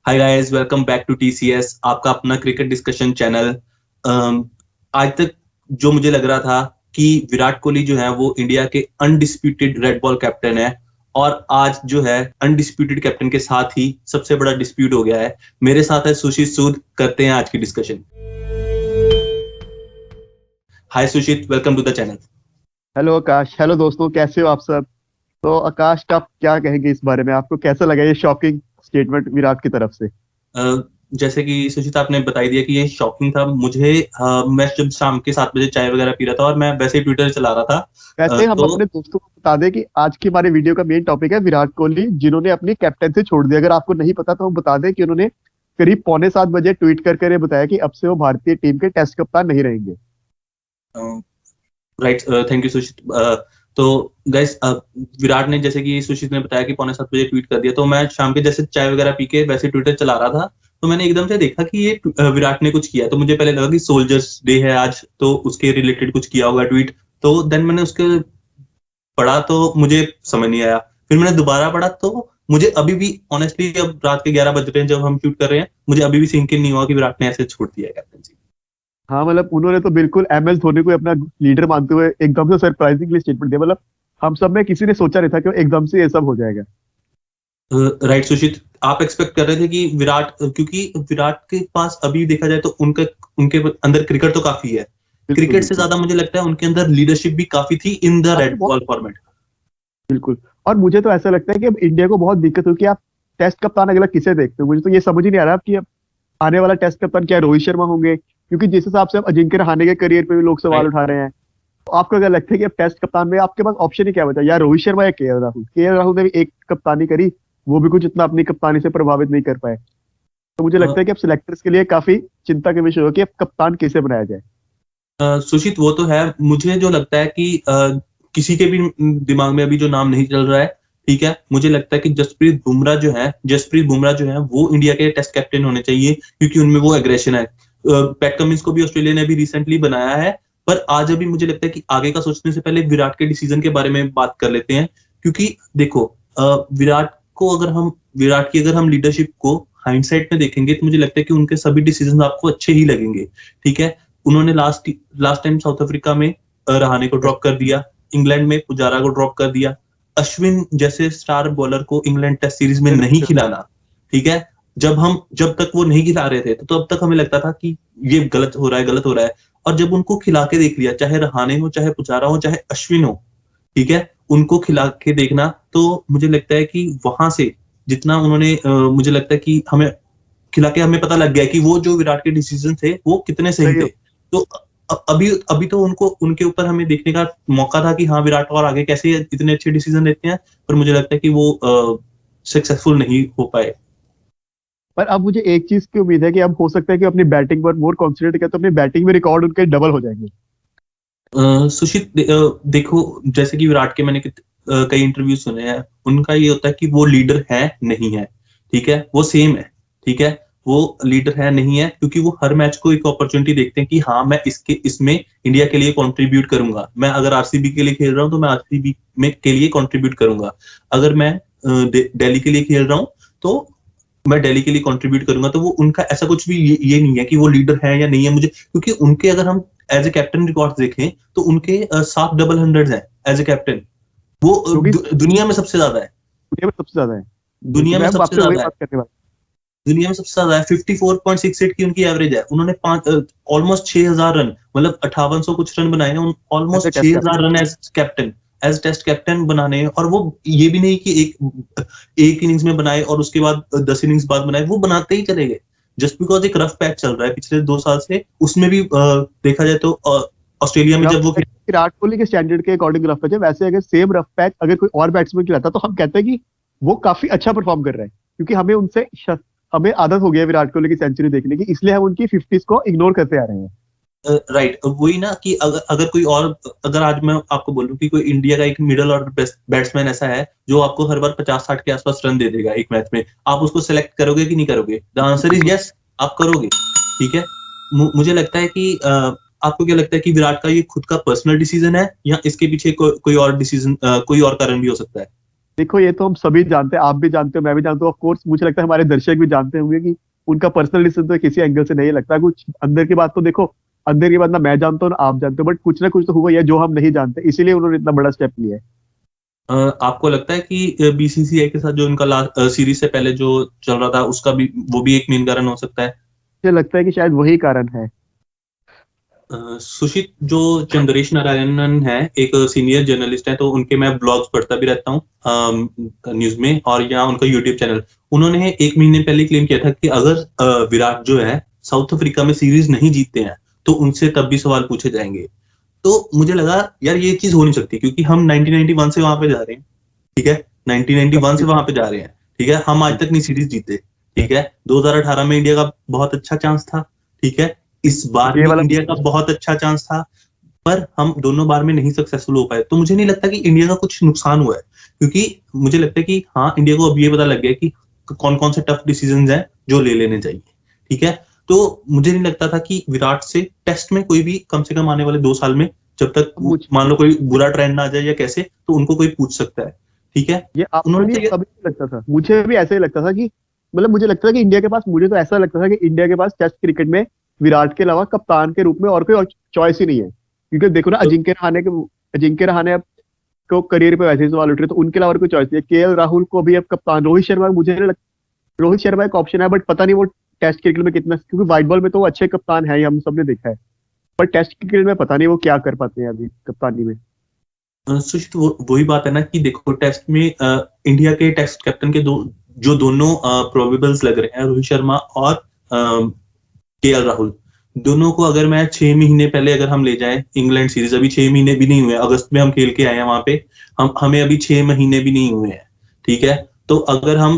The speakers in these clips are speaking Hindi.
Hi guys, welcome back to TCS, आपका अपना क्रिकेट डिस्कशन चैनल। आज तक जो मुझे लग रहा था कि विराट कोहली जो है वो इंडिया के अनडिस्प्यूटेड रेड बॉल कैप्टन है, और आज जो है अनडिस्प्यूटेड कैप्टन के साथ ही सबसे बड़ा डिस्प्यूट हो गया है। मेरे साथ है सुशीत सूद। करते हैं आज की discussion. Hi Sushit, welcome to the channel. Hello Akash. Hello दोस्तों, कैसे हो आप सब? तो आकाश का आप क्या कहेंगे इस बारे में? आपको कैसा लगा ये शॉकिंग स्टेटमेंट विराट की तरफ से? अ, जैसे कि सुचित आपने बता ही दिया कि ये शॉकिंग था मुझे। मैं जब शाम के 7 बजे चाय वगैरह पी रहा था और मैं वैसे ही ट्विटर चला रहा था। वैसे हम तो अपने दोस्तों को बता दें कि आज की हमारे वीडियो का मेन टॉपिक है विराट कोहली, जिन्होंने अपनी कैप्टनसी छोड़ दी। अगर आपको नहीं पता तो हम बता दें कि उन्होंने करीब पौने 7 बजे ट्वीट कर ये बताया कि अब से वो भारतीय टीम के टेस्ट कप्तान नहीं रहेंगे। राइट, थैंक यू सुचित। तो गाइस, विराट ने, जैसे कि सुचित ने बताया कि पौने 7 बजे ट्वीट कर दिया, तो मैं शाम के जैसे चाय वगैरह पी के वैसे ट्विटर चला रहा था। तो मैंने एकदम से देखा कि ये विराट ने कुछ किया, तो मुझे पहले लगा कि सोल्जर्स डे है आज, तो उसके रिलेटेड कुछ किया होगा ट्वीट। तो देन मैंने उसके पढ़ा तो मुझे समझ नहीं आया। फिर मैंने दोबारा पढ़ा तो मुझे अभी भी ऑनेस्टली, अब रात के 11 बज रहे हैं जब हम शूट कर रहे हैं, मुझे अभी भी सिंक इन नहीं हुआ कि विराट ने ऐसे छोड़ दिया है कैप्टनसी। हाँ, मतलब उन्होंने तो बिल्कुल एमएस धोनी को अपना लीडर मानते हुए एकदम से सरप्राइजिंगली स्टेटमेंट दिया। मतलब हम सब में किसी ने सोचा नहीं था कि एकदम से ये सब हो जाएगा। राइट सुशीत, आप एक्सपेक्ट कर रहे थे कि विराट, क्योंकि विराट के पास अभी देखा जाए तो उनका, उनके अंदर क्रिकेट तो काफी है। बिल्कुल क्रिकेट से बिल्कुल। ज्यादा मुझे लगता है उनके अंदर लीडरशिप भी काफी थी इन द आपने रेड बहुत बॉल फॉर्मेट। बिल्कुल। और मुझे तो ऐसा लगता है कि अब इंडिया को बहुत दिक्कत हुई कि आप टेस्ट कप्तान अगला किसे देखते हो। मुझे तो ये समझ ही नहीं आ रहा कि अब आने वाला टेस्ट कप्तान क्या रोहित शर्मा होंगे, क्योंकि जिस हिसाब से अब अजिंक्य रहाणे के करियर पे भी लोग सवाल राइट। उठा रहे हैं। तो आपको क्या लगता है कि अब टेस्ट कप्तान में आपके पास ऑप्शन ही क्या बचा? या रोहित शर्मा या के एल राहुल ने भी एक कप्तानी करी, वो भी कुछ इतना अपनी कप्तानी से प्रभावित नहीं कर पाए। तो मुझे लगता है कि अब सिलेक्टर्स के लिए काफी चिंता का विषय हो कि अब कप्तान कैसे बनाया जाए। सुशीत, वो तो है। मुझे जो लगता है कि किसी के भी दिमाग में अभी जो नाम नहीं चल रहा है, ठीक है, मुझे लगता है कि जसप्रीत बुमराह जो है वो इंडिया के टेस्ट कैप्टन होने चाहिए, क्योंकि उनमें वो एग्रेशन है। पैट कमिंस को भी ऑस्ट्रेलिया ने अभी रिसेंटली बनाया है। पर आज अभी मुझे लगता है कि आगे का सोचने से पहले विराट के डिसीजन के बारे में बात कर लेते हैं। क्योंकि देखो, विराट विराट की अगर हम लीडरशिप को हाइंडसाइट में देखेंगे तो मुझे लगता है कि उनके सभी डिसीजन आपको अच्छे ही लगेंगे। ठीक है, उन्होंने last last time south Africa में रहाणे को ड्रॉप कर दिया, इंग्लैंड में पुजारा को ड्रॉप कर दिया, अश्विन जैसे स्टार बॉलर को इंग्लैंड टेस्ट सीरीज में नहीं बिल्कुल। खिलाना। ठीक है, जब तक वो नहीं खिला रहे थे तो तब तक हमें लगता था कि ये गलत हो रहा है, गलत हो रहा है। और जब उनको खिला के देख लिया, चाहे रहाणे हो, चाहे पुजारा हो, चाहे अश्विन हो, ठीक है, उनको खिला के देखना, तो मुझे लगता है कि वहां से जितना उन्होंने, मुझे लगता है कि हमें खिला के हमें पता लग गया कि वो जो विराट के डिसीजन थे वो कितने सही सही। थे। तो अभी अभी तो उनको, उनके ऊपर हमें देखने का मौका था कि हाँ, विराट और आगे कैसे इतने अच्छे डिसीजन लेते हैं। पर मुझे लगता है कि वो सक्सेसफुल नहीं हो पाए। पर अब मुझे एक चीज की उम्मीद है कि अब हो सकता है कि अपनी बैटिंग पर मोर कॉन्सेंट्रेट करें तो अपनी बैटिंग में रिकॉर्ड उनके डबल हो जाएंगे। सुशीत, देखो, जैसे कि विराट के मैंने कई इंटरव्यू सुने हैं, उनका ये होता है कि वो लीडर है नहीं है। ठीक है, वो सेम है। ठीक है, वो लीडर है नहीं है, क्योंकि वो हर मैच को एक अपॉर्चुनिटी देखते हैं कि हाँ, मैं इसमें इंडिया के लिए कंट्रीब्यूट करूंगा। मैं अगर आरसीबी के लिए खेल रहा हूँ तो मैं आरसीबी में के लिए कंट्रीब्यूट करूंगा। अगर मैं दिल्ली के लिए खेल रहा हूँ तो मैं दिल्ली के लिए कंट्रीब्यूट करूंगा। तो वो उनका ऐसा कुछ भी ये नहीं है कि वो लीडर है या नहीं है। मुझे, क्योंकि उनके अगर हम एज ए कैप्टन रिकॉर्ड देखें तो उनके 7 डबल 100 हैं एज ए कैप्टन। वो क्योंकि दुनिया में सबसे ज्यादा है। दुनिया में सबसे ज्यादा है। बिल्कुल, दुनिया में मैं सबसे आपसे वही ज्यादा है। बात करने वाला दुनिया में सबसे ज्यादा है। 54.68 की उनकी एवरेज है। उन्होंने पांच ऑलमोस्ट 6,000 रन, मतलब 5800 कुछ रन बनाए हैं। हूं ऐसे almost test captain. 6,000 run as captain, as test captain बनाने हैं। और वो ये भी नहीं कि एक इनिंग्स में बनाए और उसके बाद 10 इनिंग्स बाद बनाए, वो बनाते ही चले गए। जस्ट बिकॉज एक रफ पैच चल रहा है पिछले 2 साल से, उसमें भी देखा जाए तो ऑस्ट्रेलिया में रफ जब वो पैच विराट कोहली के स्टैंडर्ड के अकॉर्डिंग रफ पैच है। वैसे अगर सेम रफ पैच अगर कोई और बैट्समैन खिलाता तो हम कहते हैं कि वो काफी अच्छा परफॉर्म कर रहे हैं, क्योंकि हमें आदत हो गई है विराट कोहली की सेंचुरी देखने की, इसलिए हम उनकी फिफ्टीज को इग्नोर करते आ रहे हैं। राइट, वही ना कि अगर कोई और, अगर आज मैं आपको बोलूं कि कोई इंडिया का एक मिडल ऑर्डर बैट्समैन ऐसा है जो आपको हर बार 50-60 के आसपास रन दे देगा एक मैच में, आप उसको सेलेक्ट करोगे कि नहीं करोगे? द आंसर इज बिल्कुल। यस, आप करोगे। ठीक है, मुझे लगता है कि आपको क्या लगता है कि विराट का ये खुद का पर्सनल डिसीजन है या इसके पीछे कोई और डिसीजन, कोई और कारण भी हो सकता है? देखो ये तो हम सभी जानते हैं, आप भी जानते हो, मैं भी जानता हूँ, ऑफ कोर्स मुझे लगता है हमारे दर्शक भी जानते होंगे कि उनका पर्सनल डिसीजन तो किसी एंगल से नहीं लगता कुछ। अंदर की बात तो देखो, अंदर की बात ना मैं जानता हूँ ना आप जानते हो, बट कुछ ना कुछ तो हुआ ही है जो हम नहीं जानते, इसीलिए उन्होंने इतना बड़ा स्टेप लिया है। आपको लगता है कि बीसीसीआई के साथ जो उनका लास्ट सीरीज से पहले जो चल रहा था उसका भी वो भी एक मेन कारण हो सकता है? मुझे लगता है कि शायद वही कारण है। सुशीत, जो चंद्रेश नारायणन है, एक सीनियर जर्नलिस्ट है, तो उनके मैं ब्लॉग्स पढ़ता भी रहता हूँ न्यूज में, और यहाँ उनका यूट्यूब चैनल। उन्होंने 1 महीने पहले क्लेम किया था कि अगर विराट जो है साउथ अफ्रीका में सीरीज नहीं जीतते हैं तो उनसे तब भी सवाल पूछे जाएंगे। तो मुझे लगा यार ये चीज हो नहीं सकती, क्योंकि हम 1991 से वहां पे जा रहे हैं, ठीक है, 1991 से वहां पे जा रहे हैं, ठीक है, हम आज तक नहीं सीरीज जीते, ठीक है, 2018 में इंडिया का बहुत अच्छा चांस था, ठीक है, इस बार ये भी वाला इंडिया का बहुत अच्छा चांस था, पर हम दोनों बार में नहीं सक्सेसफुल हो पाए। तो मुझे नहीं लगता कि इंडिया का कुछ नुकसान हुआ है, क्योंकि मुझे लगता है कि हाँ, इंडिया को अब ये पता लग गया कि कौन कौन से टफ डिसीजन हैं जो ले लेने चाहिए, ठीक है। तो मुझे नहीं लगता था कि विराट से टेस्ट में कोई भी कम से कम आने वाले 2 साल में, जब तक मुझे मान लो कोई बुरा ट्रेंड ना आ जाए या कैसे, तो उनको कोई पूछ सकता है, ठीक है। ये आपको उन्होंने नहीं तो ये कभी नहीं लगता था, मुझे भी ऐसे ही लगता था कि मतलब मुझे लगता था कि इंडिया के पास, मुझे तो ऐसा लगता था कि इंडिया के पास टेस्ट क्रिकेट में विराट के अलावा कप्तान के रूप में और कोई चॉइस ही नहीं है। क्योंकि देखो ना, अजिंक्य रहाणे अब को करियर पे वैसे ही सवाल उठ रहे, तो उनके अलावा और कोई चॉइस नहीं है। केएल राहुल को भी अब कप्तान, रोहित शर्मा मुझे नहीं लगता, रोहित शर्मा एक ऑप्शन है, बट पता नहीं वो टेस्ट क्रिकेट में कितना, क्योंकि व्हाइट बॉल में तो वो अच्छे कप्तान है ही, हम सबने देखा है, पर टेस्ट क्रिकेट में पता नहीं वो क्या कर पाते हैं अभी कप्तानी में। सुशील, वही बात है ना कि देखो टेस्ट में इंडिया के टेस्ट कैप्टन के जो दोनों प्रोबेबल्स लग रहे हैं, रोहित शर्मा और केएल राहुल, दोनों को अगर मैं 6 महीने पहले अगर हम ले जाएं इंग्लैंड सीरीज, अभी 6 महीने भी नहीं हुए, अगस्त में हम खेल के आए हैं वहां पे, हम हमें अभी 6 महीने भी नहीं हुए हैं, ठीक है। तो अगर हम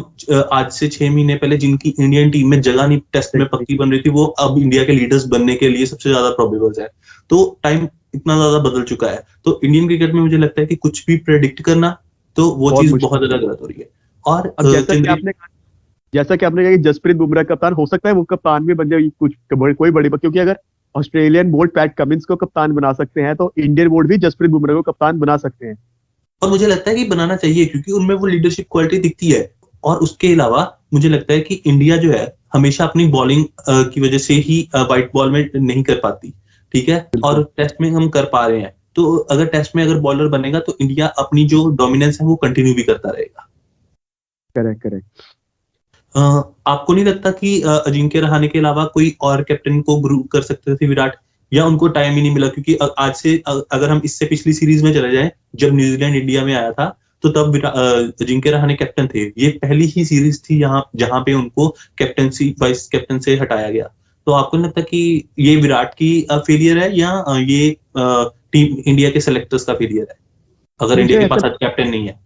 आज से 6 महीने पहले जिनकी इंडियन टीम में जगह नहीं टेस्ट में पक्की बन रही थी, वो अब इंडिया के लीडर्स बनने के लिए सबसे ज्यादा प्रोबेबल्स है। तो टाइम इतना ज्यादा बदल चुका है, तो इंडियन क्रिकेट में मुझे लगता है कि कुछ भी प्रेडिक्ट करना, तो वो बहुत चीज बहुत मुश्किल है। ज्यादा गलत हो रही है। और अब जैसा कि आपने कहा कि जसप्रीत बुमराह कप्तान हो सकता है, वो कप्तान भी बन जाए कुछ कोई बड़ी बात, क्योंकि अगर ऑस्ट्रेलियन बोर्ड पैट कमिंस को कप्तान बना सकते हैं, तो इंडियन बोर्ड भी जसप्रीत बुमराह को कप्तान बना सकते हैं। और मुझे लगता है कि बनाना चाहिए, क्योंकि उनमें वो लीडरशिप क्वालिटी दिखती है। और उसके अलावा मुझे लगता है कि इंडिया जो है हमेशा अपनी बॉलिंग की वजह से ही व्हाइट बॉल में नहीं कर पाती, ठीक है, और बिल्कुल। टेस्ट में हम कर पा रहे हैं। तो अगर टेस्ट में अगर बॉलर बनेगा तो इंडिया अपनी जो डोमिनेंस है वो कंटिन्यू भी करता रहेगा। Correct correct. अ, आपको नहीं लगता कि अजिंक्य रहाणे के अलावा कोई और कैप्टन को ग्रू कर सकते थे विराट, या उनको टाइम ही नहीं मिला? क्योंकि आज से अगर हम इससे पिछली सीरीज में चले जाएं, जब न्यूजीलैंड इंडिया में आया था, तो तब अजिंक्य रहाणे कैप्टन थे। ये पहली ही सीरीज थी यहाँ जहां पे उनको कैप्टनसी वाइस कैप्टन से हटाया गया। तो आपको नहीं लगता कि ये विराट की फेलियर है, या ये टीम इंडिया के सेलेक्टर्स का फेलियर है, अगर इंडिया मुझे के ऐसा पास आज कैप्टन नहीं है?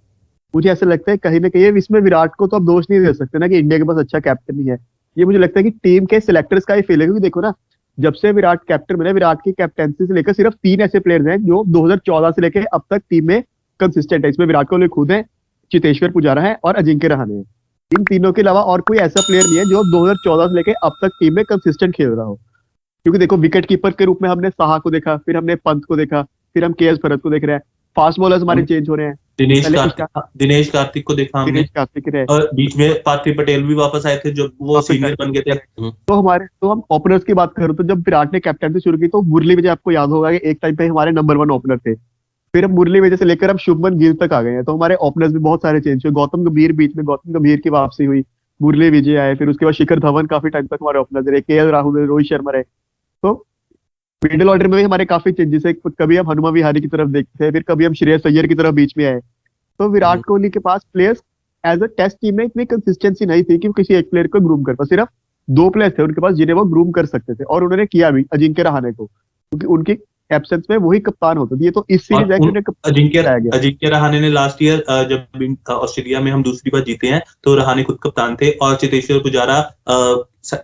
मुझे ऐसा लगता है कहीं ना कहीं इसमें विराट को तो अब दोष नहीं दे सकते ना कि इंडिया के पास अच्छा कैप्टन नहीं है। ये मुझे लगता है कि टीम के सिलेक्टर्स का ही फेल है, क्योंकि देखो ना, जब से विराट कैप्टन बने, विराट की कैप्टनसी से लेकर सिर्फ 3 ऐसे प्लेयर्स हैं जो 2014 से लेकर अब तक टीम में कंसिस्टेंट है। इसमें विराट कोहली खुद है, चेतेश्वर पुजारा है और अजिंक्य रहाणे है। इन तीनों के अलावा और कोई ऐसा प्लेयर नहीं है जो 2014 से लेकर अब तक टीम में कंसिस्टेंट खेल रहा हो। क्योंकि देखो, विकेट कीपर के रूप में हमने साहा को देखा, फिर हमने पंत को देखा, फिर हम केएस भरत को देख रहे हैं। फास्ट बॉलर्स हमारे हम चेंज हो रहे हैं। दिनेश पहले कार्तिक दिनेश कार्तिक को देखा हमने, दिनेश कार्तिक रहे, और बीच में पार्थी पटेल भी वापस आए थे जब वो वापस आए। सीनियर बन गए थे। तो हम ओपनर्स की बात करें, तो जब विराट ने कैप्टनसी शुरू की, तो मुरली विजय आपको याद होगा कि एक टाइम पे हमारे नंबर 1 ओपनर थे। फिर हम मुरली विजय से लेकर अब शुभमन गिल तक आ गए हैं, तो हमारे ओपनर्स भी बहुत सारे चेंज हुए। गौतम गंभीर, बीच में गौतम गंभीर की वापसी हुई, मुरली विजय आए, फिर उसके बाद शिखर धवन काफी टाइम तक हमारे ओपनर रहे, केएल राहुल, रोहित शर्मा रहे। तो मिडिल ऑर्डर में भी हमारे काफी चेंजेस है। कभी हम हनुमा विहारी की तरफ देखते हैं, फिर कभी हम श्रेयस अय्यर की तरफ बीच में आए। तो विराट कोहली के पास players as a test team में इतनी कंसिस्टेंसी नहीं थी कि वो किसी एक प्लेयर को ग्रूम कर पाए। सिर्फ 2 प्लेयर थे उनके पास जिन्हें वो ग्रूम कर सकते थे, और उन्होंने किया भी, अजिंक्य रहाणे को, क्योंकि उनकी एब्सेंस में वही कप्तान होते थे। ये तो इस सीरीज और है कि उन्हें कप्तान अजिंक्य बनाया गया। अजिंक्य रहाणे ने लास्ट ईयर जब ऑस्ट्रेलिया में हम दूसरी बार जीते हैं, तो रहाणे खुद कप्तान थे और चेतेश्वर पुजारा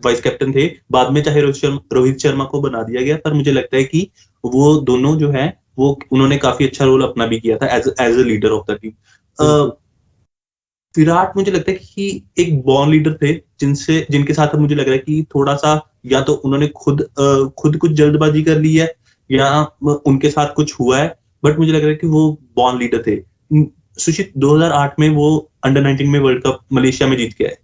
वाइस कैप्टन थे। बाद में चाहे रोहित शर्मा को बना दिया गया, पर मुझे लगता है कि वो दोनों जो है वो उन्होंने काफी अच्छा रोल अपना भी किया था as a leader of the team. बिल्कुल। विराट मुझे लगता है कि एक बॉर्न लीडर थे, जिनके साथ अब मुझे लग रहा है कि थोड़ा सा या तो उन्होंने खुद कुछ जल्दबाजी कर ली है, या उनके साथ कुछ हुआ है, बट मुझे लग रहा है कि वो बॉर्न लीडर थे। सुशीत 2008 में वो अंडर 19 में वर्ल्ड कप मलेशिया में जीत के आए।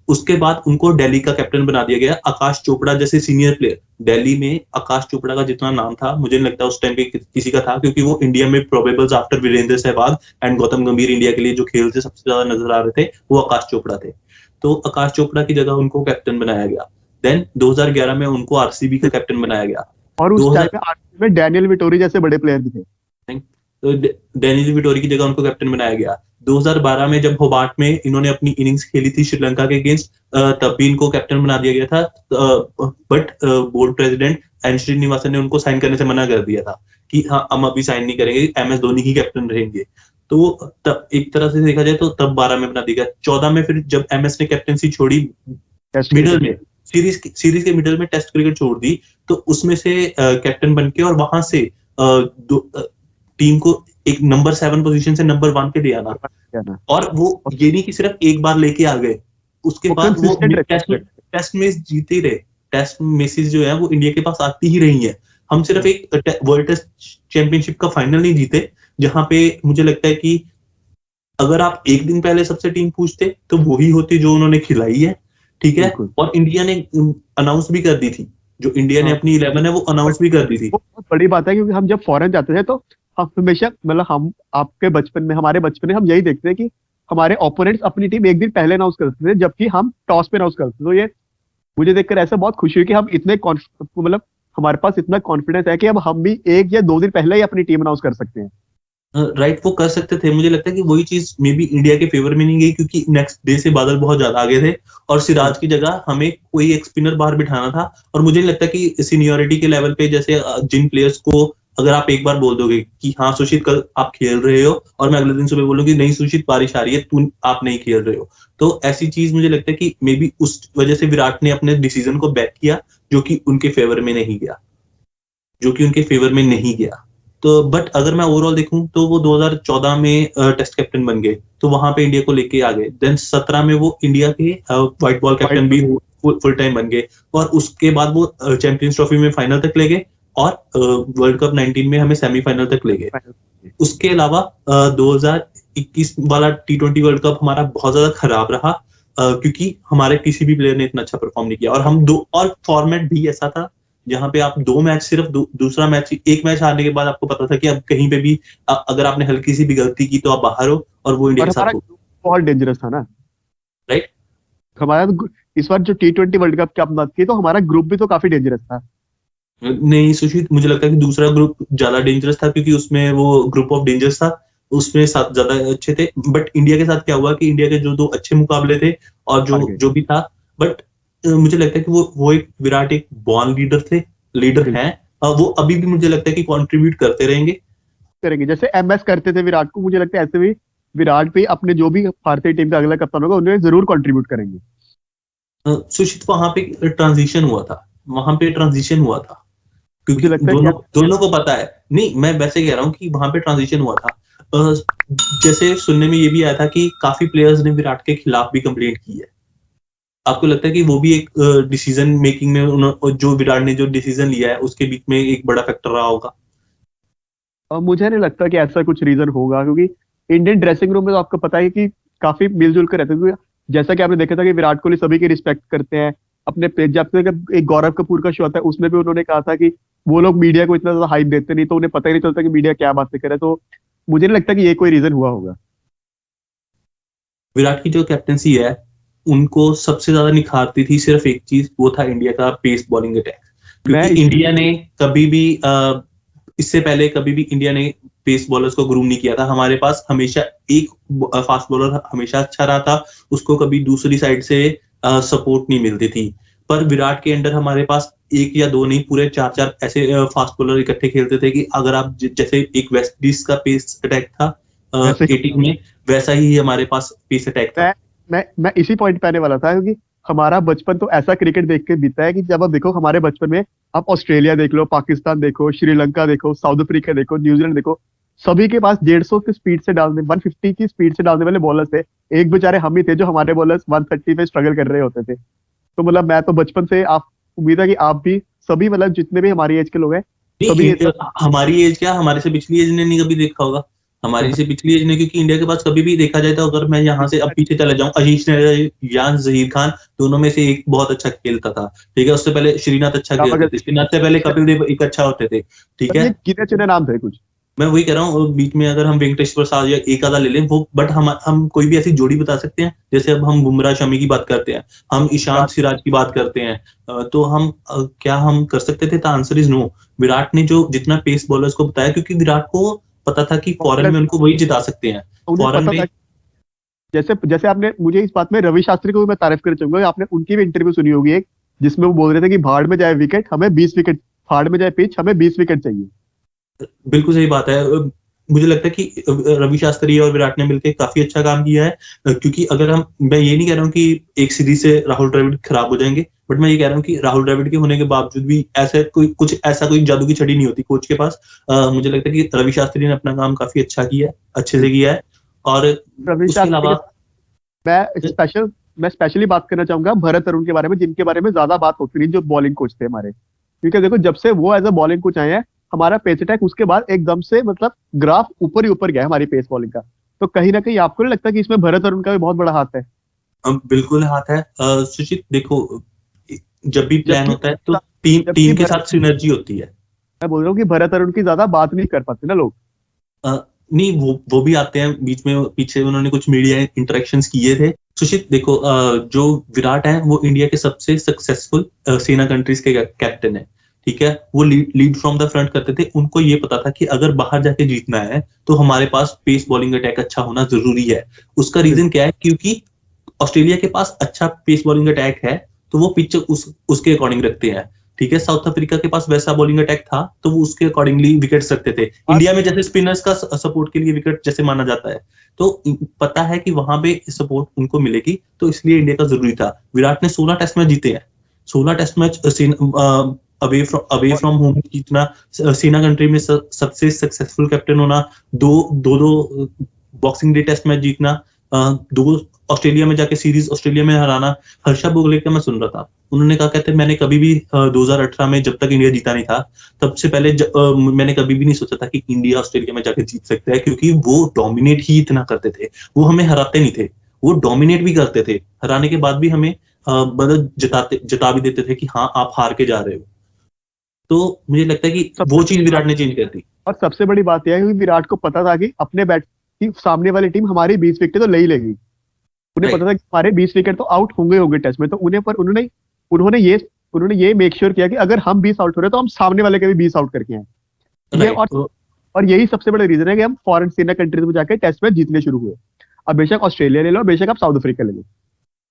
उसके बाद उनको दिल्ली का कैप्टन बना दिया गया। आकाश चोपड़ा जैसे सीनियर प्लेयर, दिल्ली में आकाश चोपड़ा का जितना नाम था मुझे नहीं लगता उस टाइम पे किसी का था, क्योंकि वो इंडिया में probables after Virender Sehwag and Gautam Gambhir India के लिए जो खेलते सबसे ज्यादा नजर आ रहे थे वो आकाश चोपड़ा थे। तो आकाश चोपड़ा की जगह उनको कैप्टन बनाया गया। देन 2011 में उनको आरसीबी का कैप्टन बनाया गया। और उस 2000 टाइम में आरसीबी में डैनियल विटोरी जैसे बड़े प्लेयर भी थे। तो डेनिस विटोरी की जगह उनको कैप्टन बनाया गया। 2012 में जब होबार्ट में इन्होंने अपनी इनिंग्स खेली थी श्रीलंका के अगेंस्ट, तब भी इनको कैप्टन बना दिया गया था, but board president N Srinivasan ने उनको साइन करने से मना कर दिया था कि हाँ हम अभी साइन नहीं करेंगे, एमएस धोनी ही कैप्टन रहेंगे। तो तब एक तरह से देखा जाए तो तब 12 में बना दिया गया। 14 में फिर जब एमएस ने कैप्टनसी छोड़ी, मिडल में सीरीज के मिडल में टेस्ट क्रिकेट छोड़ दी, तो उसमें से कैप्टन बन के और वहां से टीम को एक नंबर 7 पोजीशन से नंबर 1 पे ले आना। और वो ये नहीं कि सिर्फ एक बार लेके आ गए, उसके बाद वो टेस्ट मैच जीते रहे। टेस्ट मैचेस जो है वो इंडिया के पास आती ही रही है। हम सिर्फ एक वर्ल्ड टेस्ट चैंपियनशिप का फाइनल नहीं जीते, जहां पे मुझे लगता है कि अगर आप एक दिन पहले सबसे टीम पूछते तो वही होती जो उन्होंने खिलाई है, ठीक है। और इंडिया ने अनाउंस भी कर दी थी, जो इंडिया ने अपनी 11 है वो अनाउंस भी कर दी थी। बहुत बड़ी बात है, क्योंकि हम जब फॉरेन जाते थे तो हम हमेशा मतलब हम आपके बचपन में हमारे बचपन में हम यही देखते हैं कि हमारे ओपोनेंट्स अपनी टीम एक दिन पहले अनाउंस करते थे, जबकि हम टॉस पे अनाउंस करते थे। तो ये मुझे देखकर ऐसा बहुत खुशी हुई कि हम इतने मतलब हमारे पास इतना कॉन्फिडेंस है कि अब हम भी 1 या 2 दिन पहले ही अपनी टीम अनाउंस कर सकते हैं। राइट, वो कर सकते थे। मुझे लगता है कि वही चीज मे बी इंडिया के फेवर में नहीं गई, क्योंकि नेक्स्ट डे से बादल बहुत ज्यादा आगे थे और सिराज की जगह हमें कोई एक स्पिनर बाहर बिठाना था। और मुझे नहीं लगता कि सीनियोरिटी के लेवल पे जैसे जिन प्लेयर्स को अगर आप एक बार बोल दोगे कि हाँ सुशीत कल आप खेल रहे हो, और मैं अगले दिन सुबह बोलूंगी नहीं सुशीत बारिश आ रही है, तू आप नहीं खेल रहे हो, तो ऐसी चीज मुझे लगता है कि मे बी उस वजह से विराट ने अपने डिसीजन को बैक किया, जो कि उनके फेवर में नहीं गया। तो बट अगर मैं ओवरऑल देखूं तो वो 2014 में टेस्ट कैप्टन बन गए, तो वहां पे इंडिया को लेके आ गए। देन 17 में वो इंडिया के व्हाइट बॉल कैप्टन भी फुल टाइम बन गए, और उसके बाद वो चैंपियंस ट्रॉफी में फाइनल तक ले गए, और वर्ल्ड कप 19 में हमें सेमीफाइनल तक ले गए। उसके अलावा 2021 वाला T20 वर्ल्ड कप हमारा बहुत ज्यादा खराब रहा, क्योंकि हमारे किसी भी प्लेयर ने इतना अच्छा परफॉर्म नहीं किया, और हम दो और फॉर्मेट भी ऐसा था जहां पे आप 2 मैच सिर्फ दूसरा मैच, एक मैच हारने के बाद आपको पता था कि अब कहीं पे भी अगर आपने हल्की सी भी गलती की तो आप बाहर हो, और वो इंडिया के साथ बहुत डेंजरस था ना। राइट, हमारा इस बार जो T20 वर्ल्ड कप की आप बात की तो हमारा ग्रुप भी तो काफी डेंजरस था। नहीं सुशीत, मुझे लगता है कि दूसरा ग्रुप ज्यादा डेंजरस था, क्योंकि उसमें वो ग्रुप ऑफ डेंजर्स था, उसमें 7 ज्यादा अच्छे थे। बट इंडिया के साथ क्या हुआ कि इंडिया के जो 2 अच्छे मुकाबले थे और जो भी था, बट मुझे लगता है कि वो एक विराट एक बॉर्न लीडर हैं, वो अभी भी मुझे लगता है कि कंट्रीब्यूट करते रहेंगे। जैसे एमएस करते थे विराट को, मुझे लगता है ऐसे भी विराट भी अपने जो भी भारतीय टीम का अगला कप्तान होगा उन्हें जरूर कंट्रीब्यूट करेंगे। सुशीत वहां पे ट्रांजिशन हुआ था, क्योंकि दोनों को पता है। नहीं, मैं वैसे कह रहा हूँ कि वहां पे ट्रांजिशन हुआ था। जैसे सुनने में ये भी आया था कि काफी प्लेयर्स ने विराट के खिलाफ भी कंप्लेंट की है। आपको लगता है कि वो भी एक डिसीजन मेकिंग में जो विराट ने जो डिसीजन लिया है उसके बीच में एक बड़ा फैक्टर रहा होगा? मुझे नहीं लगता कि ऐसा कुछ रीजन होगा, क्योंकि इंडियन ड्रेसिंग रूम में तो आपको पता है कि काफी मिलजुल कर रहते हैं। जैसा कि आपने देखा था कि विराट कोहली सभी की रिस्पेक्ट करते हैं। अपने जब एक गौरव कपूर का शो आता है उसमें भी उन्होंने कहा था कि वो लोग मीडिया को इतना ज्यादा हाइप देते नहीं, तो उन्हें पता ही नहीं चलता कि मीडिया क्या बातें करे। तो मुझे नहीं लगता कि ये कोई रीजन हुआ होगा। विराट की जो कैप्टनसी है उनको सबसे ज्यादा निखारती थी सिर्फ एक चीज, वो था इंडिया का पेस बॉलिंग अटैक। क्योंकि इंडिया ने कभी भी इससे पहले कभी भी इंडिया ने पेस बॉलर्स को ग्रूम नहीं किया था। हमारे पास हमेशा एक फास्ट बॉलर हमेशा अच्छा रहा था, उसको कभी दूसरी साइड से सपोर्ट नहीं मिलती थी। पर विराट के अंडर हमारे पास 1 या 2 नहीं, पूरे 4 ऐसे फास्ट बॉलर इकट्ठे खेलते थे कि अगर आप जैसे एक वेस्ट इंडीज का पेस अटैक था 18 में, वैसा ही हमारे पास पेस अटैक था। मैं इसी पॉइंट पे आने वाला था, क्योंकि हमारा बचपन तो ऐसा क्रिकेट देख के बीता है कि जब आप देखो हमारे बचपन में आप ऑस्ट्रेलिया देख लो, पाकिस्तान देखो, श्रीलंका देखो, साउथ अफ्रीका देखो, न्यूजीलैंड देखो, सभी के पास 150 की स्पीड से डालने 150 की स्पीड से डालने वाले बॉलर्स थे। एक बेचारे हम ही थे जो हमारे बॉलर्स 130 पे स्ट्रगल कर रहे होते थे। तो मतलब मैं तो बचपन से आप उम्मीद है कि आप भी सभी जितने भी हमारी एज के लोग हैं, हमारी एज क्या, हमारे से पिछली एज ने नहीं कभी देखा होगा। हमारी से पिछली एज ने, क्योंकि इंडिया के पास कभी भी देखा जाए तो अगर मैं यहाँ से अब पीछे चला जाऊं, आशीष ने या जहीर खान, दोनों में से एक बहुत अच्छा खेलता था, ठीक है। उससे पहले श्रीनाथ अच्छा खेलते थे, श्रीनाथ से पहले कपिल देव एक अच्छा होते थे, ठीक है। ये गिने चुने नाम थे कुछ। मैं वही कह रहा हूँ, बीच में अगर हम वेंकटेश प्रसाद या एक आधा ले लें वो, बट हम कोई भी ऐसी जोड़ी बता सकते हैं, जैसे अब हम बुमराह शमी की बात करते हैं, हम ईशांत सिराज की बात करते हैं, तो हम क्या हम कर सकते थे? The answer is no. Virat ने जो जितना पेस बॉलर्स को बताया, क्योंकि विराट को पता था कि फॉरेन में उनको वही जिता सकते हैं, उन्हें फॉरेन पता में। था। जैसे जैसे आपने, मुझे इस बात में रवि शास्त्री को भी मैं तारीफ करना चाहूंगा, आपने उनकी भी इंटरव्यू सुनी होगी एक, जिसमें वो बोल रहे थे कि भाड़ में जाए विकेट हमें 20 विकेट, भाड़ में जाए पिच हमें 20 विकेट चाहिए। बिल्कुल सही बात है। मुझे लगता है कि रवि शास्त्री और विराट ने मिलकर काफी अच्छा काम किया है, क्योंकि अगर हम, मैं ये नहीं कह रहा हूँ कि एक सीरीज से राहुल द्रविड़ खराब हो जाएंगे, बट मैं ये कह रहा हूँ कि राहुल द्रविड़ के होने के बावजूद भी ऐसे कोई जादू की छड़ी नहीं होती कोच के पास। मुझे लगता है कि रवि शास्त्री ने अपना काम काफी अच्छा किया है, अच्छे से किया है। और रवि उसके शास्त्री के अलावा साथ मैं स्पेशली बात करना चाहूंगा भरत अरुण के बारे में, जिनके बारे में ज्यादा बात होती नहीं, जो बॉलिंग कोच थे हमारे। क्योंकि देखो, जब से वो एज अ बॉलिंग कोच आए हैं, हमारा पेस अटैक उसके बाद एकदम से मतलब ग्राफ ऊपर ही ऊपर गया है हमारी पेस बॉलिंग का। तो कहीं ना कहीं आपको नहीं लगता कि इसमें भरत अरुण का भी बहुत बड़ा हाथ है? बिल्कुल हाथ है। सुचित देखो, जब भी प्लान जबकि होता है तो टीम जबकि टीम के भरत साथ सिनर्जी होती है। मैं बोल रहा हूँ कि भरत अरुण की ज्यादा बात नहीं कर पाते ना लोग। अ, नहीं, वो भी आते हैं बीच में, पीछे उन्होंने कुछ मीडिया इंटरेक्शंस किए थे। सुशीत देखो, जो विराट है वो इंडिया के सबसे सक्सेसफुल सेना कंट्रीज के कैप्टन है, ठीक है। वो लीड फ्रॉम द फ्रंट करते थे। उनको ये पता था कि अगर बाहर जाके जीतना है तो हमारे पास पेस बॉलिंग अटैक अच्छा होना जरूरी है। उसका रीजन क्या है? क्योंकि ऑस्ट्रेलिया के पास अच्छा पेस बॉलिंग अटैक है, तो वो पिच उसके अकॉर्डिंग रखते हैं, ठीक है। साउथ अफ्रीका के पास वैसा बॉलिंग अटैक था, तो वो उसके अकॉर्डिंगली विकेट्स रखते थे। और इंडिया में जैसे स्पिनर्स का सपोर्ट के लिए विकेट जैसे माना जाता है, तो पता है कि वहां पे सपोर्ट उनको मिलेगी, तो इसलिए इंडिया का जरूरी था। विराट ने 16 टेस्ट मैच जीते हैं, 16 test match away from home जीतना, सेना कंट्री में सबसे सक्सेसफुल कैप्टन होना, दो दो दो बॉक्सिंग डे टेस्ट मैच जीतना, दो ऑस्ट्रेलिया में जाके सीरीज ऑस्ट्रेलिया में हराना। हर्षा भोगले का मैं सुन रहा था, उन्होंने कहा, कहते मैंने कभी भी 2018 में जब तक इंडिया जीता नहीं था, तब से पहले मैंने कभी भी नहीं सोचा था कि इंडिया ऑस्ट्रेलिया में जाके जीत सकता है, क्योंकि वो डोमिनेट ही इतना करते थे। वो हमें हराते नहीं थे, वो डोमिनेट भी करते थे, हराने के बाद भी हमें मतलब जता भी देते थे कि हाँ आप हार के जा रहे हो। तो मुझे लगता है कि सबसे वो चीज विराट ने चेंज कर दी। और सबसे बड़ी बात यह है कि विराट को पता था कि अपने बैट की सामने वाली टीम हमारी 20 विकेट तो ले ही लेगी। उन्हें पता राइट। था कि हमारे 20 विकेट तो आउट होंगे होंगे टेस्ट में, तो उन्होंने उन्होंने ये उन्होंने ये मेक श्योर किया कि अगर हम 20 आउट हो रहे हैं तो हम सामने वाले के भी 20 आउट करके आए। ये राइट। और यही सबसे बड़ा रीजन है कि हम फॉरेन सेना कंट्रीज में जाकर टेस्ट मैच जीतने शुरू हुए। अब बेशक ऑस्ट्रेलिया ले लो, बेशक आप साउथ अफ्रीका ले लो।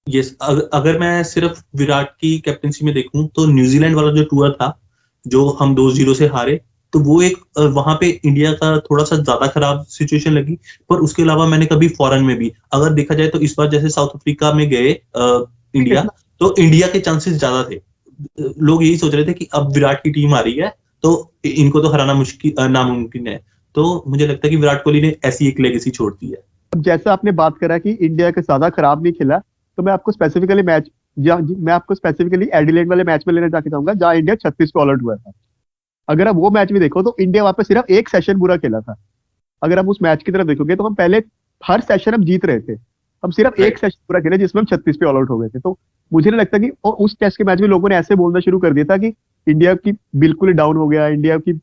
यस, अगर मैं सिर्फ विराट की कैप्टनसी में देखूं तो न्यूजीलैंड वाला जो टूर था, जो हम 2-0 से हारे, तो वो एक वहां पे इंडिया का थोड़ा सा ज्यादा खराब सिचुएशन लगी। पर उसके अलावा मैंने कभी फॉरेन में भी अगर देखा जाए तो इस बार जैसे साउथ अफ्रीका में गए इंडिया, इतना तो इंडिया के चांसेस ज्यादा थे। लोग यही सोच रहे थे कि अब विराट की टीम आ रही है, तो इनको तो हराना मुश्किल नामुमकिन है। तो मुझे लगता है कि विराट कोहली ने ऐसी एक लेगेसी छोड़ दी है। अब जैसा आपने बात करा कि इंडिया के ज्यादा खराब नहीं खेला, तो मैं आपको स्पेसिफिकली एडिलेड वाले मैच में लेना चाहता चाहूंगा, जहाँ इंडिया 36 पे ऑल आउट हुआ था। अगर आप वो मैच भी देखो तो इंडिया वहां पे सिर्फ एक सेशन बुरा खेला था। अगर आप उस मैच की तरफ देखोगे तो हम पहले हर सेशन हम जीत रहे थे। हम सिर्फ एक राइट। सेशन पूरा खेले जिसमें हम 36 पे ऑल आउट हो गए थे। तो मुझे नहीं लगता कि, और उस टेस्ट के मैच में लोगों ने ऐसे बोलना शुरू कर दिया था कि इंडिया की बिल्कुल ही डाउन हो गया, इंडिया की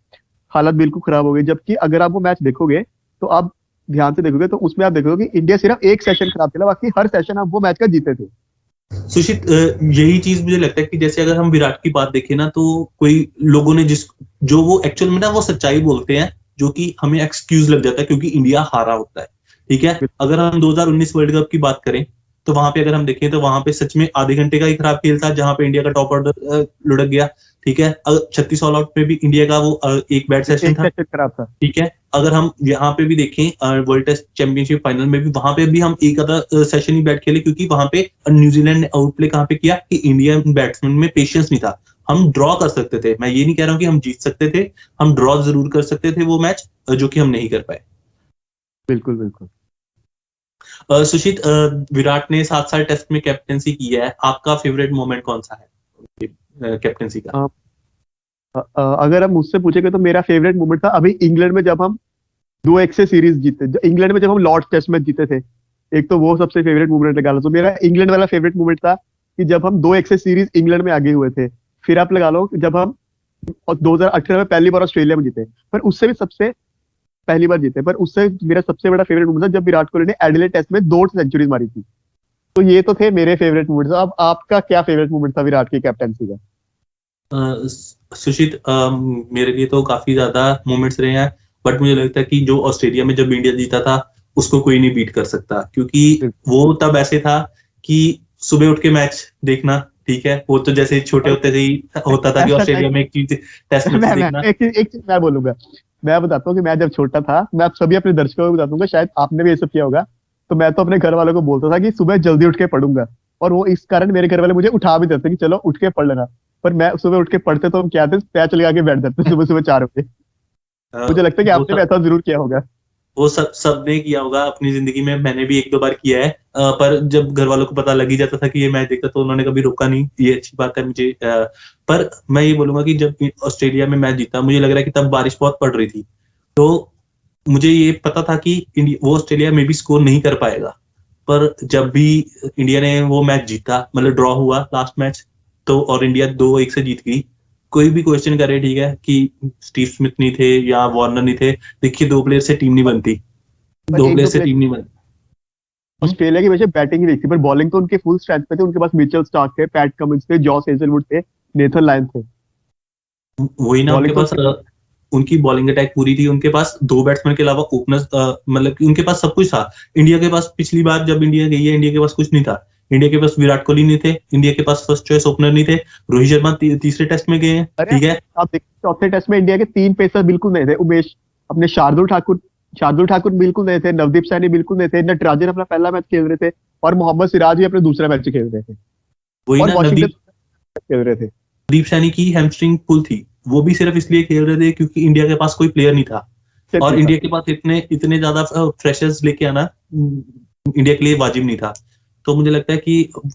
हालत बिल्कुल खराब हो गई। जबकि अगर आप वो मैच देखोगे तो आप ध्यान से देखोगे तो उसमें आप देखोगे कि इंडिया सिर्फ एक सेशन खराब खेला, बाकी हर सेशन आप वो मैच का जीते थे। सुशीत, यही चीज मुझे लगता है कि जैसे अगर हम विराट की बात देखें ना, तो कोई लोगों ने जो वो एक्चुअल में ना वो सच्चाई बोलते हैं, जो कि हमें एक्सक्यूज लग जाता है क्योंकि इंडिया हारा होता है, ठीक है। अगर हम 2019 वर्ल्ड कप की बात करें, तो वहां पे अगर हम देखें तो वहां पे सच में आधे घंटे का ही खराब खेल था, जहां पे इंडिया का टॉप ऑर्डर लुढ़क गया, ठीक है। 36 ऑल आउट में भी इंडिया का वो एक बैड सेशन एक था, सेशन खराब था। ठीक है। अगर हम यहाँ पे भी देखें वर्ल्ड टेस्ट चैंपियनशिप फाइनल में भी, वहां पे भी हम एक आधा सेशन ही बैट खेले, क्योंकि वहां पे न्यूजीलैंड ने आउटप्ले कहाँ पे किया कि इंडियन बैट्समैन में पेशेंस नहीं था। हम ड्रॉ कर सकते थे, मैं ये नहीं कह रहा हूँ कि हम जीत सकते थे, हम ड्रॉ जरूर कर सकते थे वो मैच, जो कि हम नहीं कर पाए। बिल्कुल बिल्कुल। सुशीत, विराट ने 7 साल टेस्ट में कैप्टनसी की है, आपका फेवरेट मोमेंट कौन सा है कैप्टनसी का? अगर हम मुझसे पूछेंगे तो मेरा फेवरेट मोमेंट था अभी इंग्लैंड में, जब हम 2-1 से सीरीज जीते। जो इंग्लैंड में जब हम लॉर्ड्स टेस्ट मैच जीते थे, एक तो वो सबसे फेवरेट मोमेंट लगा लो। तो मेरा इंग्लैंड वाला फेवरेट मोमेंट था कि जब हम 2-1 से सीरीज इंग्लैंड में आगे हुए थे। फिर आप लगा लो जब हम 2018 में पहली बार ऑस्ट्रेलिया में जीते, पर उससे भी सबसे पहली बार जीते, पर उससे मेरा सबसे बड़ा फेवरेट मोमेंट था जब विराट कोहली ने एडिलेड टेस्ट में 2 सेंचुरीज मारी थी। तो ये तो थे मेरे फेवरेट मोमेंट्स। अब आपका क्या फेवरेट मोमेंट था विराट की कैप्टनसी का? सुशीत, मेरे लिए तो काफी ज्यादा मोमेंट्स रहे हैं, बट मुझे लगता है कि जो ऑस्ट्रेलिया में जब इंडिया जीता था उसको कोई नहीं बीट कर सकता, क्योंकि वो तब ऐसे था कि सुबह उठ के मैच देखना, ठीक है, वो तो जैसे छोटे होते ही होता था कि ऑस्ट्रेलिया में एक चीज टेस्ट मैच देखना। एक चीज मैं बोलूंगा, मैं बताता हूँ कि मैं जब छोटा था, मैं आप सभी अपने दर्शकों को बता दूंगा, शायद आपने भी ये सब किया होगा। तो मैं तो अपने घर वालों को बोलता था कि सुबह जल्दी उठ के पढ़ूंगा, और वो इस कारण मेरे घर वाले मुझे उठा भी देते कि चलो उठ के पढ़ लेना। पर मैं सुबह उठ के पढ़ते तो हम क्या थे, पैच लगा के बैठ जाते सुबह सुबह 4 बजे। मुझे लगता है कि वो आपने भी ऐसा जरूर किया होगा। वो सबने किया होगा अपनी जिंदगी में, मैंने भी 1-2 बार किया है। पर जब घर वालों को पता लग ही जाता था कि ये मैच देखता, तो उन्होंने कभी रोका नहीं, ये अच्छी बात है मुझे। पर मैं ये बोलूंगा कि जब ऑस्ट्रेलिया में मैच जीता, मुझे लग रहा है कि तब बारिश बहुत पड़ रही थी, तो मुझे ये पता था कि वो ऑस्ट्रेलिया में भी स्कोर नहीं कर पाएगा। पर जब भी इंडिया ने वो मैच जीता, मतलब ड्रॉ हुआ लास्ट मैच, तो और इंडिया 2-1 से जीत गई, कोई भी क्वेश्चन करे, ठीक है, कि स्टीव स्मिथ नहीं थे या वार्नर नहीं थे, देखिए 2 प्लेयर से टीम नहीं बनती, पर 2 एक प्लेयर दो से प्लेयर टीम नहीं बनती। ऑस्ट्रेलिया की वजह बैटिंग ही नहीं थी, पर बॉलिंग तो उनके फुल स्ट्रेंथ पे थे। उनके पास मिचेल स्टार्क थे, पैट कमिंस थे, जॉस हेजलवुड थे, नेथन लायन थे। वही ना, उनके बॉलिंग तो पास उनकी बॉलिंग अटैक पूरी थी, उनके पास 2 बैट्समैन के अलावा ओपनर्स, मतलब कि उनके पास सब कुछ था। इंडिया के पास पिछली बार जब इंडिया गई है, इंडिया के पास कुछ नहीं था। इंडिया के पास विराट कोहली नहीं थे, इंडिया के पास फर्स्ट चॉइस ओपनर नहीं थे, रोहित शर्मा तीसरे टेस्ट में गए हैं, अरे ठीक है। आप देखिए चौथे टेस्ट में इंडिया के 3 पेसर बिल्कुल नहीं थे। उमेश अपने शार्दुल ठाकुर बिल्कुल नहीं थे, नवदीप सैनी बिल्कुल नहीं थे, नटराजन अपना पहला मैच खेल रहे थे, और मोहम्मद सिराज भी अपने दूसरा मैच खेल रहे थे, वही और ना, वॉशिंगटन नवदीप खेल रहे थे। नवदीप सैनी की हैमस्ट्रिंग पुल थी, वो भी सिर्फ इसलिए खेल रहे थे क्योंकि इंडिया के पास कोई प्लेयर नहीं था, चेक और नहीं था। इंडिया के पास इतने इतने ज्यादा फ्रेशर्स लेके आना इंडिया के लिए वाजिब नहीं था। तो मुझे लगता है कि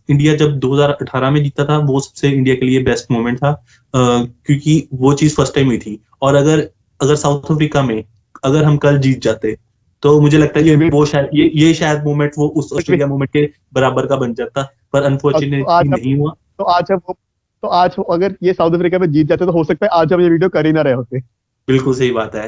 इंडिया जब 2018 में जीता था, वो सबसे इंडिया के लिए बेस्ट मोमेंट था, क्योंकि वो चीज फर्स्ट टाइम हुई थी। और अगर अगर साउथ अफ्रीका में अगर हम कल जीत जाते, तो मुझे लगता है कि ये भी वो शायद ये शायद मोमेंट वो उस ऑस्ट्रेलिया मोमेंट के बराबर का बन जाता, पर तो आज अनफॉर्चुनेटली हम नहीं हुआ। तो आज हम तो आज हम अगर ये साउथ अफ्रीका में जीत जाते, तो हो सकता है आज हम ये वीडियो कर ही ना रहे होते। बिल्कुल सही बात है।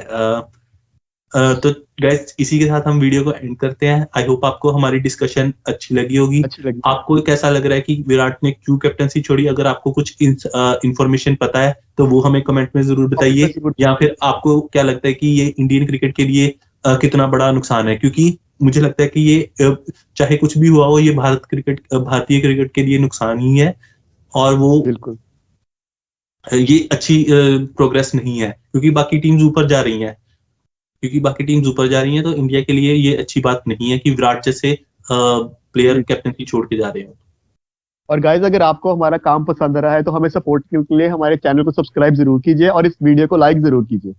तो गाइस, इसी के साथ हम वीडियो को एंड करते हैं। आई होप आपको हमारी डिस्कशन अच्छी लगी होगी। अच्छी लगी। आपको कैसा लग रहा है कि विराट ने क्यों कैप्टनसी छोड़ी? अगर आपको कुछ इंफॉर्मेशन पता है तो वो हमें कमेंट में जरूर कमेंट में बताइए, जरूर। या फिर आपको क्या लगता है कि ये इंडियन क्रिकेट के लिए कितना बड़ा नुकसान है? क्योंकि मुझे लगता है कि ये चाहे कुछ भी हुआ हो, ये भारतीय क्रिकेट के लिए नुकसान ही है, और वो बिल्कुल ये अच्छी प्रोग्रेस नहीं है, क्योंकि बाकी टीम्स ऊपर जा रही हैं, तो इंडिया के लिए ये अच्छी बात नहीं है कि विराट जैसे प्लेयर जी। कैप्टनसी छोड़ के जा रहे हो। और गाइज, अगर आपको हमारा काम पसंद आ रहा है तो हमें सपोर्ट के लिए हमारे चैनल को सब्सक्राइब जरूर कीजिए, और इस वीडियो को लाइक जरूर कीजिए।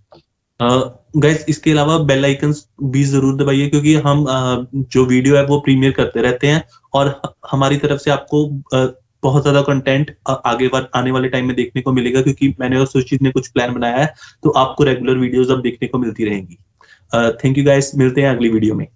गाइस, इसके अलावा बेल आइकन्स भी जरूर दबाइए, क्योंकि हम जो वीडियो है वो प्रीमियर करते रहते हैं, और हमारी तरफ से आपको बहुत ज्यादा कंटेंट आने वाले टाइम में देखने को मिलेगा, क्योंकि मैंने और सुशील ने कुछ प्लान बनाया है, तो आपको रेगुलर वीडियोस अब देखने को मिलती रहेंगी। थैंक यू गाइस, मिलते हैं अगली वीडियो में।